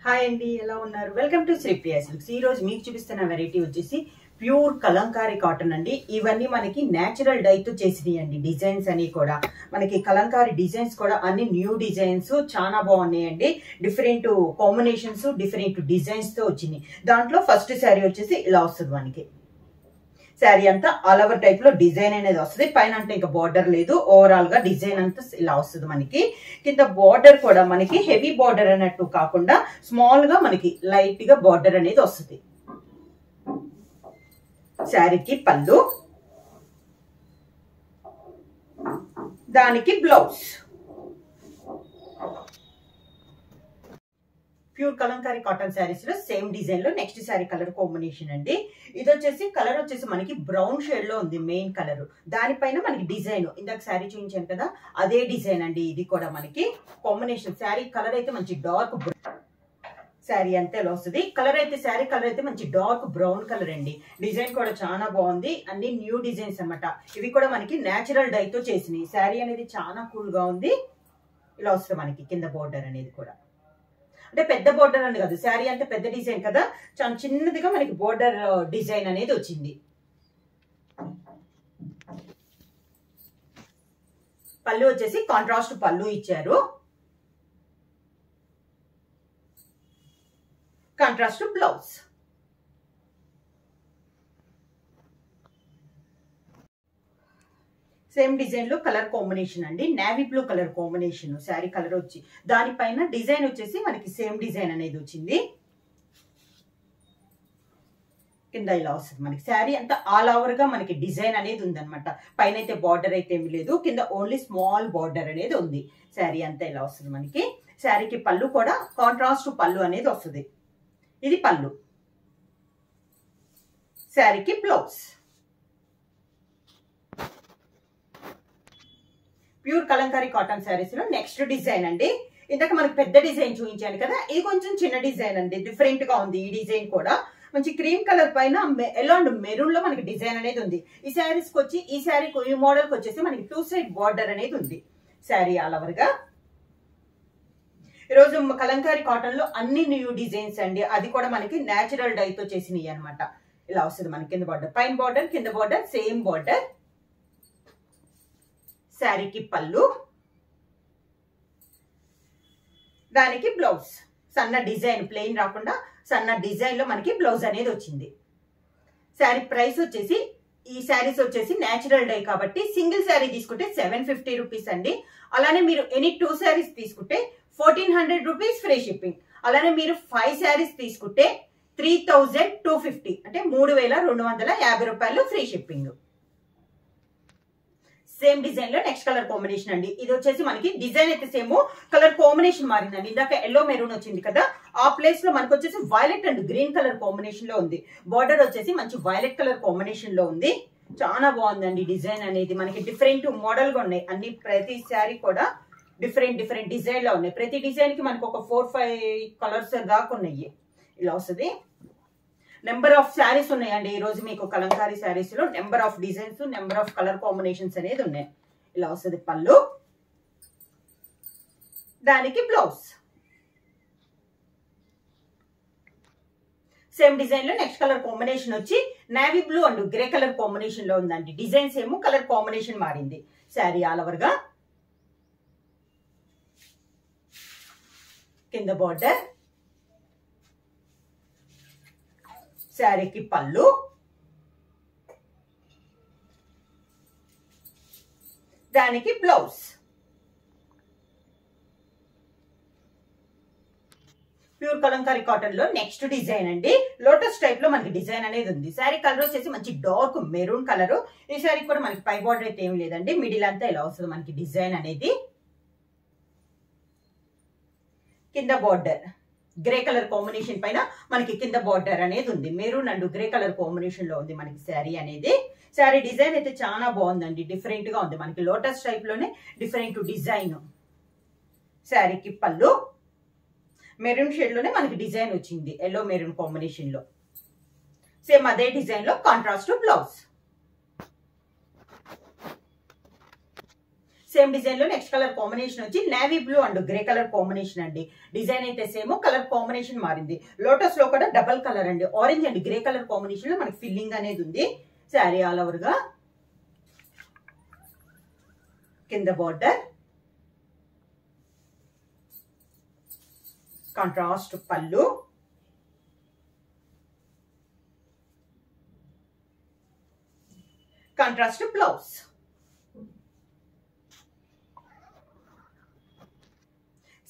Hi అండి, ఎలా ఉన్నారు? Welcome to Sri Priya Silks. ఈ రోజు మీకు చూపిస్తున్న వెరైటీ వచ్చేసి ప్యూర్ కలంకారీ కాటన్ అండి. ఇవన్నీ మనకి నేచురల్ డై తో చేసినాయి అండి. డిజైన్స్ అని కూడా మనకి కలంకారీ డిజైన్స్ కూడా అన్ని న్యూ డిజైన్స్ చాలా బాగున్నాయండి. డిఫరెంట్ కాంబినేషన్స్, డిఫరెంట్ డిజైన్స్ తో వచ్చినాయి. దాంట్లో ఫస్ట్ శారీ వచ్చేసి ఇలా వస్తుంది మనకి. శారీ అంతా ఆల్ ఓవర్ టైప్ లో డిజైన్ అనేది వస్తుంది. పైన అంటే ఇంకా బార్డర్ లేదు, ఓవరాల్ గా డిజైన్ అంతా ఇలా వస్తుంది మనకి. కింద బార్డర్ కూడా మనకి హెవీ బార్డర్ అన్నట్టు కాకుండా స్మాల్ గా మనకి లైట్ గా బార్డర్ అనేది వస్తుంది. శారీకి పళ్ళు, దానికి blouse. Pure Kalamkari cotton saris లో సేమ్ డిజైన్ లో నెక్స్ట్ శారీ కలర్ కాంబినేషన్ అండి. ఇది వచ్చేసి కలర్ వచ్చేసి మనకి బ్రౌన్ షేడ్ లో ఉంది మెయిన్ కలర్. దానిపైన మనకి డిజైన్ ఇందాక శారీ చూపించాను కదా, అదే డిజైన్ అండి. ఇది కూడా మనకి కాంబినేషన్. శారీ కలర్ అయితే మంచి డార్క్ శారీ అంతే వస్తుంది. కలర్ అయితే శారీ కలర్ అయితే మంచి డార్క్ బ్రౌన్ కలర్ అండి. డిజైన్ కూడా చాలా బాగుంది. అన్ని న్యూ డిజైన్స్ అన్నమాట. ఇవి కూడా మనకి నేచురల్ డై తో చేసినాయి. శారీ అనేది చాలా కూల్ గా ఉంది. ఇలా వస్తుంది మనకి కింద బోర్డర్ అనేది కూడా. అంటే పెద్ద బోర్డర్ అని కాదు, శారీ అంటే పెద్ద డిజైన్ కదా, చాలా చిన్నదిగా మనకి బోర్డర్ డిజైన్ అనేది వచ్చింది. పళ్ళు వచ్చేసి కాంట్రాస్ట్ పళ్ళు ఇచ్చారు, కాంట్రాస్ట్ బ్లౌజ్. సేమ్ డిజైన్ లో కలర్ కాంబినేషన్ అండి. Navy blue colour combination sari colour వచ్చి, దానిపైన డిజైన్ వచ్చేసి మనకి సేమ్ డిజైన్ అనేది వచ్చింది. కింద ఇలా వస్తుంది మనకి. శారీ అంతా ఆల్ ఓవర్ గా మనకి డిజైన్ అనేది ఉందన్నమాట. పైన అయితే బార్డర్ అయితే ఏమి లేదు, కింద ఓన్లీ స్మాల్ బార్డర్ అనేది ఉంది. శారీ అంతా ఇలా వస్తుంది మనకి. శారీకి పళ్ళు కూడా కాంట్రాస్ట్ పళ్ళు అనేది వస్తుంది. ఇది పళ్ళు. శారీకి blouse. Pure Kalamkari cotton saris లో నెక్స్ట్ డిజైన్ అండి. ఇందాక మనకి పెద్ద డిజైన్ చూపించాను కదా, ఇది కొంచెం చిన్న డిజైన్ అండి. డిఫరెంట్ గా ఉంది ఈ డిజైన్ కూడా. మంచి క్రీమ్ కలర్ పైన ఎల్లో అండ్ మెరూన్ లో మనకి డిజైన్ అనేది ఉంది. ఈ శారీస్ కి వచ్చి ఈ మోడల్ కి వచ్చేసి మనకి 2 సైడ్ బార్డర్ అనేది ఉంది. శారీ ఆల్ ఓవర్ గా. ఈరోజు కలంకారీ కాటన్ లో అన్ని న్యూ డిజైన్స్ అండి. అది కూడా మనకి నేచురల్ డై తో చేసినవి అనమాట. ఇలా వస్తుంది మనకి. కింద బార్డర్, పైన బార్డర్, కింద బార్డర్ సేమ్ బార్డర్. శారీకి పళ్ళు, దానికి బ్లౌజ్. సన్న డిజైన్, ప్లెయిన్ రాకుండా సన్న డిజైన్ లో మనకి బ్లౌజ్ అనేది వచ్చింది. శారీ ప్రైస్ వచ్చేసి, ఈ శారీస్ వచ్చేసి నేచురల్ డై కాబట్టి సింగిల్ శారీ తీసుకుంటే 750 రూపీస్ అండి. అలానే మీరు ఎనీ 2 శారీస్ తీసుకుంటే 1400 రూపీస్ ఫ్రీ షిప్పింగ్. అలానే మీరు 5 శారీస్ తీసుకుంటే 3250, అంటే 3250 రూపాయలు ఫ్రీ షిప్పింగ్. సేమ్ డిజైన్ లో నెక్స్ట్ కలర్ కాంబినేషన్ అండి. ఇది వచ్చేసి మనకి డిజైన్ అయితే సేమ్, కలర్ కాంబినేషన్ మారిందండి. ఇందాక ఎల్లో మెరూన్ వచ్చింది కదా, ఆ ప్లేస్ లో మనకు వచ్చేసి violet and green colour combination లో ఉంది. బార్డర్ వచ్చేసి మంచి వైలెట్ కలర్ కాంబినేషన్ లో ఉంది. చాలా బాగుందండి డిజైన్ అనేది. మనకి డిఫరెంట్ మోడల్ గా ఉన్నాయి అన్ని. ప్రతి శారీ కూడా డిఫరెంట్ డిఫరెంట్ డిజైన్ లో ఉన్నాయి. ప్రతి డిజైన్ కి మనకు ఒక 4-5 కలర్స్ దాకా ఉన్నాయి. ఇలా వస్తుంది. నెంబర్ ఆఫ్ శారీస్ ఉన్నాయండి ఈ రోజు మీకు కలంకారీ శారీస్ లో. Number of designs, number of colour combinations అనేది ఉన్నాయి. ఇలా వస్తుంది పళ్ళు, దానికి బ్లౌజ్. సేమ్ డిజైన్ లో నెక్స్ట్ కలర్ కాంబినేషన్ వచ్చి navy blue and grey colour combination లో ఉందండి. డిజైన్స్ ఏమో, కలర్ కాంబినేషన్ మారింది. శారీ ఆల్ ఓవర్ గా. కింద బార్డర్, శారీకి పళ్ళు, దానికి బ్లౌజ్. ప్యూర్ కలంకారీ కాటన్ లో నెక్స్ట్ డిజైన్ అండి. లోటస్ టైప్ లో మనకి డిజైన్ అనేది ఉంది. శారీ కలర్ వచ్చేసి మంచి డార్క్ మెరూన్ కలర్. ఈ శారీ కూడా మనకి పై బార్డర్ అయితే ఏమి లేదండి. మిడిల్ అంతా ఇలా వస్తుంది మనకి డిజైన్ అనేది. కింద బార్డర్ గ్రే కలర్ కాంబినేషన్ పైన మనకి కింద బార్డర్ అనేది ఉంది. Maroon and grey colour combination లో ఉంది మనకి శారీ అనేది. శారీ డిజైన్ అయితే చాలా బాగుందండి. డిఫరెంట్ గా ఉంది మనకి. లోటస్ టైప్ లోనే డిఫరెంట్ డిజైన్. శారీకి పళ్ళు, మెరూన్ షేడ్ లోనే మనకి డిజైన్ వచ్చింది. ఎల్లో మెరూన్ కాంబినేషన్ లో. సేమ్ అదే డిజైన్ లో కాంట్రాస్ట్ బ్లౌజ్. సేమ్ డిజైన్ లో నెక్స్ట్ కలర్ కాంబినేషన్ వచ్చి navy blue and grey colour combination అండి. డిజైన్ అయితే సేమ్, కలర్ కాంబినేషన్ మారింది. లోటస్ లో కూడా డబల్ కలర్ అండి, orange and grey colour combination లో మనకి ఫిల్లింగ్ అనేది ఉంది. శారీ ఆల్ ఓవర్ గా కింద బార్డర్, కాంట్రాస్ట్ పళ్ళు, కాంట్రాస్ట్ బ్లౌజ్.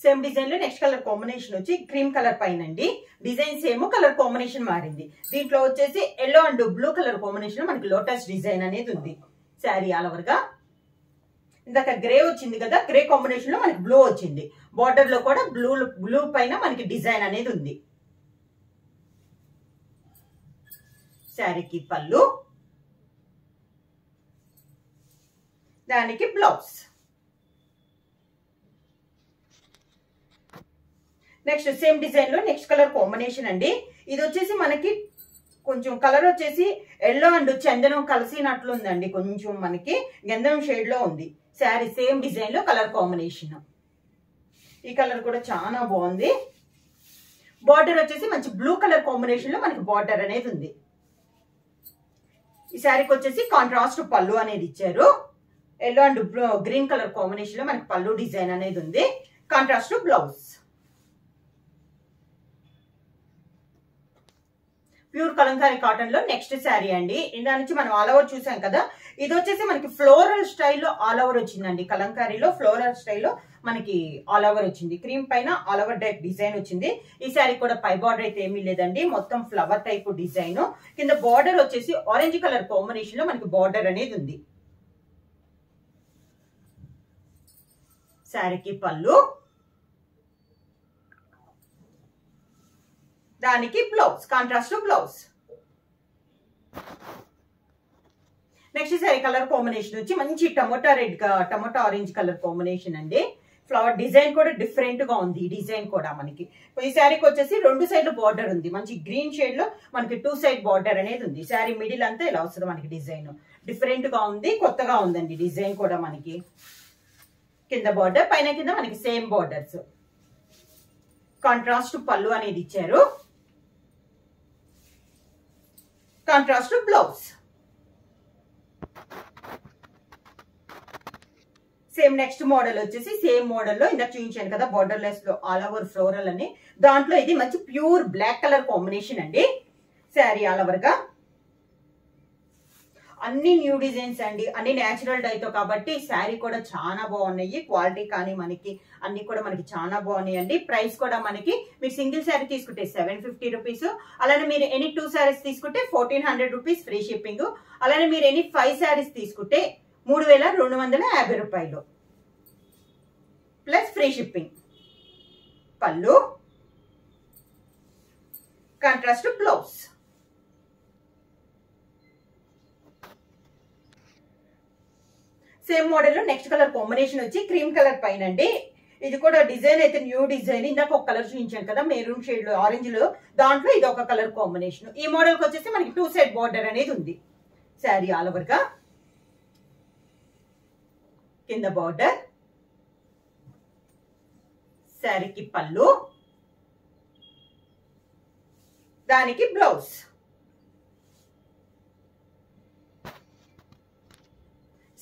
సేమ్ డిజైన్ లో నెక్స్ట్ కలర్ కాంబినేషన్ వచ్చి క్రీమ్ కలర్ పైన అండి. డిజైన్ సేమ్, కలర్ కాంబినేషన్ మారింది. దీంట్లో వచ్చేసి yellow and blue colour combination లో మనకి లోటస్ డిజైన్ అనేది ఉంది. శారీ ఆల్ ఓవర్ గా ఇందాక గ్రే వచ్చింది కదా, గ్రే కాంబినేషన్ లో మనకి బ్లూ వచ్చింది. బార్డర్ లో కూడా బ్లూ పైన మనకి డిజైన్ అనేది ఉంది. శారీకి పళ్ళు, దానికి బ్లౌజ్. నెక్స్ట్ సేమ్ డిజైన్ లో నెక్స్ట్ కలర్ కాంబినేషన్ అండి. ఇది వచ్చేసి మనకి కొంచెం కలర్ వచ్చేసి ఎల్లో అండ్ చందనం కలిసినట్లు ఉందండి, కొంచెం మనకి గంధం షేడ్ లో ఉంది. శారీ సేమ్ డిజైన్ లో కలర్ కాంబినేషన్. ఈ కలర్ కూడా చాలా బాగుంది. బార్డర్ వచ్చేసి మంచి బ్లూ కలర్ కాంబినేషన్ లో మనకి బార్డర్ అనేది ఉంది. ఈ శారీకి వచ్చేసి కాంట్రాస్ట్ పళ్ళు అనేది ఇచ్చారు. Yellow and green colour combination లో మనకి పళ్ళు డిజైన్ అనేది ఉంది. Contrast blouse. Pure Kalamkari cotton లో నెక్స్ట్ శారీ అండి. ఇందా నుంచి మనం ఆల్ ఓవర్ చూసాం కదా, ఇది వచ్చేసి మనకి ఫ్లోరల్ స్టైల్లో ఆల్ ఓవర్ వచ్చిందండి. కలంకారీలో ఫ్లోరల్ స్టైల్లో మనకి ఆల్ ఓవర్ వచ్చింది. క్రీమ్ పైన ఆల్ ఓవర్ టైప్ డిజైన్ వచ్చింది. ఈ శారీ కూడా పై బార్డర్ అయితే ఏమీ లేదండి, మొత్తం ఫ్లవర్ టైప్ డిజైన్. కింద బార్డర్ వచ్చేసి ఆరెంజ్ కలర్ కాంబినేషన్ లో మనకి బార్డర్ అనేది ఉంది. శారీకి పళ్ళు, దానికి blouse, contrast blouse. Next sari colour combination వచ్చి మంచి tomato red, tomato orange colour combination అండి. ఫ్లవర్ డిజైన్ కూడా డిఫరెంట్ గా ఉంది. ఈ డిజైన్ కూడా మనకి ఈ శారీకి వచ్చేసి రెండు సైడ్ బార్డర్ ఉంది. మంచి గ్రీన్ షేడ్ లో మనకి 2 సైడ్ బార్డర్ అనేది ఉంది. శారీ మిడిల్ అంతా ఇలా వస్తుంది మనకి. డిజైన్ డిఫరెంట్ గా ఉంది, కొత్తగా ఉందండి డిజైన్ కూడా మనకి. కింద బార్డర్, పైన కింద మనకి సేమ్ బార్డర్స్. కాంట్రాస్ట్ పళ్ళు అనేది ఇచ్చారు. Contrast blouse. Same next model వచ్చేసి సేమ్ మోడల్ లో ఇందాక చూపించాను కదా బార్డర్ లెస్ లో ఆల్ ఓవర్ ఫ్లోరల్ అని. దాంట్లో ఇది మంచి ప్యూర్ బ్లాక్ కలర్ కాంబినేషన్ అండి. శారీ ఆల్ ఓవర్ గా అన్ని న్యూ డిజైన్స్ అండి, అన్ని నేచురల్ డైతో కాబట్టి శారీ కూడా చాలా బాగున్నాయి. క్వాలిటీ కానీ మనకి అన్ని కూడా మనకి చాలా బాగున్నాయి అండి. ప్రైస్ కూడా మనకి మీరు సింగిల్ శారీ తీసుకుంటే 750 రూపీస్, అలానే మీరు ఎనీ 2 శారీస్ తీసుకుంటే 1400 రూపీస్ ఫ్రీ షిప్పింగ్, అలానే మీరు ఎనీ 5 శారీస్ తీసుకుంటే 3250 రూపాయలు ప్లస్ ఫ్రీ షిప్పింగ్. పళ్ళు, కాంట్రాస్ట్ బ్లౌజ్. సేమ్ మోడల్ లో నెక్స్ట్ కలర్ కాంబినేషన్ వచ్చి క్రీమ్ కలర్ పైన అండి. ఇది కూడా డిజైన్ అయితే న్యూ డిజైన్. ఇందాక ఒక కలర్ చూపించాను కదా మెరూన్ షేడ్ లో, ఆరెంజ్ లో, దాంట్లో ఇది ఒక కలర్ కాంబినేషన్. ఈ మోడల్ కి వచ్చేసి మనకి 2 సైడ్ బార్డర్ అనేది ఉంది. శారీ ఆల్ ఓవర్ గా కింద బార్డర్, శారీకి పళ్ళు, దానికి బ్లౌజ్.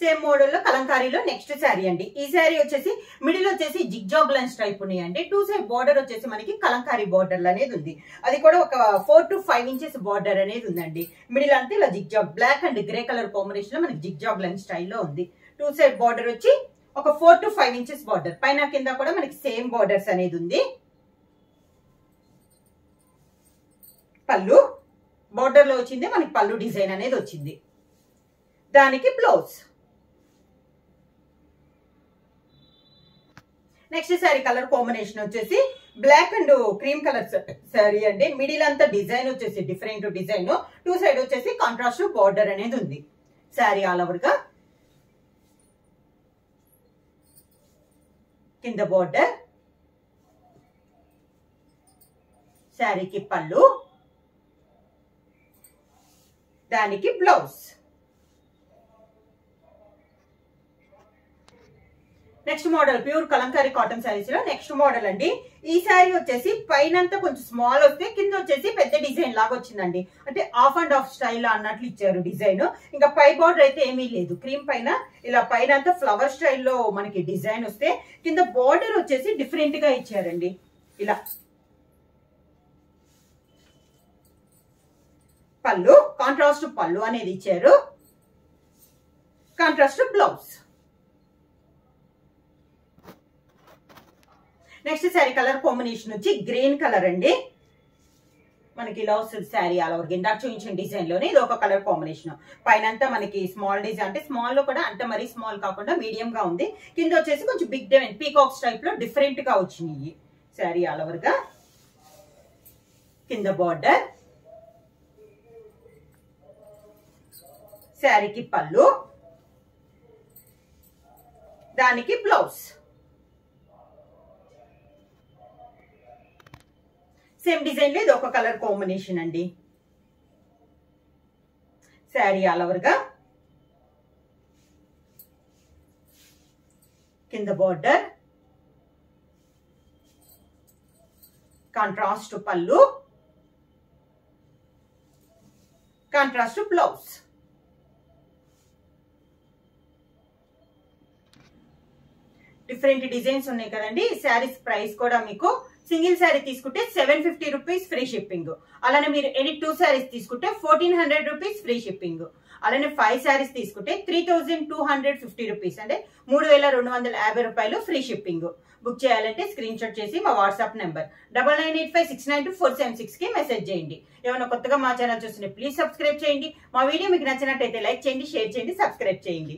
సేమ్ మోడల్ లో కలంకారీలో నెక్స్ట్ శారీ అండి. ఈ శారీ వచ్చేసి మిడిల్ వచ్చేసి జిగ్జాగ్ లైన్స్ టైప్ ఉన్నాయండి. 2 సైడ్ బార్డర్ వచ్చేసి మనకి కలంకారీ బార్డర్ అనేది ఉంది. అది కూడా ఒక 4 to 5 ఇంచెస్ బార్డర్ అనేది ఉందండి. మిడిల్ అంతా ఇలా zigzag black and grey colour combination లో మనకి జిగ్జాగ్ లైన్ స్టైల్లో ఉంది. 2 సైడ్ బార్డర్ వచ్చి ఒక 4 to 5 ఇంచెస్ బార్డర్, పైన కింద కూడా మనకి సేమ్ బార్డర్స్ అనేది ఉంది. పళ్ళు బార్డర్ లో వచ్చింది మనకి పళ్ళు డిజైన్ అనేది వచ్చింది. దానికి blouse. Next sari colour combination వచ్చేసి black and cream colour sari అండి. మిడిల్ అంతా డిజైన్ వచ్చేసి డిఫరెంట్ డిజైన్, 2 సైడ్ వచ్చేసి కాంట్రాస్ట్ బార్డర్ అనేది ఉంది. శారీ ఆల్ ఓవర్ గా కింద బార్డర్, శారీకి పళ్ళు, దానికి blouse. Next model pure Kalamkari cotton saris లో నెక్స్ట్ మోడల్ అండి. ఈ శారీ వచ్చేసి పైనంతా కొంచెం స్మాల్ వస్తే కింద వచ్చేసి పెద్ద డిజైన్ లాగా వచ్చిందండి. అంటే ఆఫ్ అండ్ ఆఫ్ స్టైల్ అన్నట్లు ఇచ్చారు డిజైన్. ఇంకా పై బార్డర్ అయితే ఏమీ లేదు. క్రీమ్ పైన ఇలా పైన అంతా ఫ్లవర్ స్టైల్లో మనకి డిజైన్ వస్తే కింద బార్డర్ వచ్చేసి డిఫరెంట్ గా ఇచ్చారండి. ఇలా పళ్ళు కాంట్రాస్ట్ పళ్ళు అనేది ఇచ్చారు. Contrast blouse. Next sari colour combination వచ్చి గ్రీన్ కలర్ అండి. మనకి ఇలా వస్తుంది శారీ ఆల్ ఓవర్. ఇందాక చూపించిన డిజైన్ లోనే ఇది ఒక కలర్ కాంబినేషన్. పైన అంతా మనకి స్మాల్ డిజైన్, అంటే స్మాల్ లో కూడా అంటే మరీ స్మాల్ కాకుండా మీడియం గా ఉంది. కింద వచ్చేసి కొంచెం బిగ్ డిజైన్ పీకాక్స్ టైప్ లో డిఫరెంట్ గా వచ్చినాయి శారీ ఆల్ ఓవర్ గా. కింద బార్డర్, శారీకి పళ్ళు, దానికి బ్లౌజ్. సేమ్ డిజైన్ లో ఇది ఒక కలర్ కాంబినేషన్ అండి. శారీ ఆల్ ఓవర్ గా కింద బార్డర్, కాంట్రాస్ట్ పళ్ళు, కాంట్రాస్ట్ బ్లౌజ్. డిఫరెంట్ డిజైన్స్ ఉన్నాయి కదండి. శారీస్ ప్రైస్ కూడా మీకు సింగిల్ శారీ తీసుకుంటే 750 రూపీస్ ఫ్రీ షిప్పింగ్. అలానే మీరు ఎనీ 2 శారీస్ తీసుకుంటే 1400 రూపీస్ ఫ్రీ షిప్పింగ్. అలానే 5 శారీస్ తీసుకుంటే 3250 రూపీస్, అంటే 3250 రూపాయలు ఫ్రీ షిప్పింగ్. బుక్ చేయాలంటే స్క్రీన్ షాట్ చేసి మా వాట్సాప్ నెంబర్ 9985692476 కి మెసేజ్ చేయండి. ఏమైనా కొత్తగా మా ఛానల్ చూస్తుంటే ప్లీజ్ సబ్స్క్రైబ్ చేయండి. మా వీడియో మీకు నచ్చినట్టయితే లైక్ చేయండి, షేర్ చేయండి, సబ్స్క్రైబ్ చేయండి.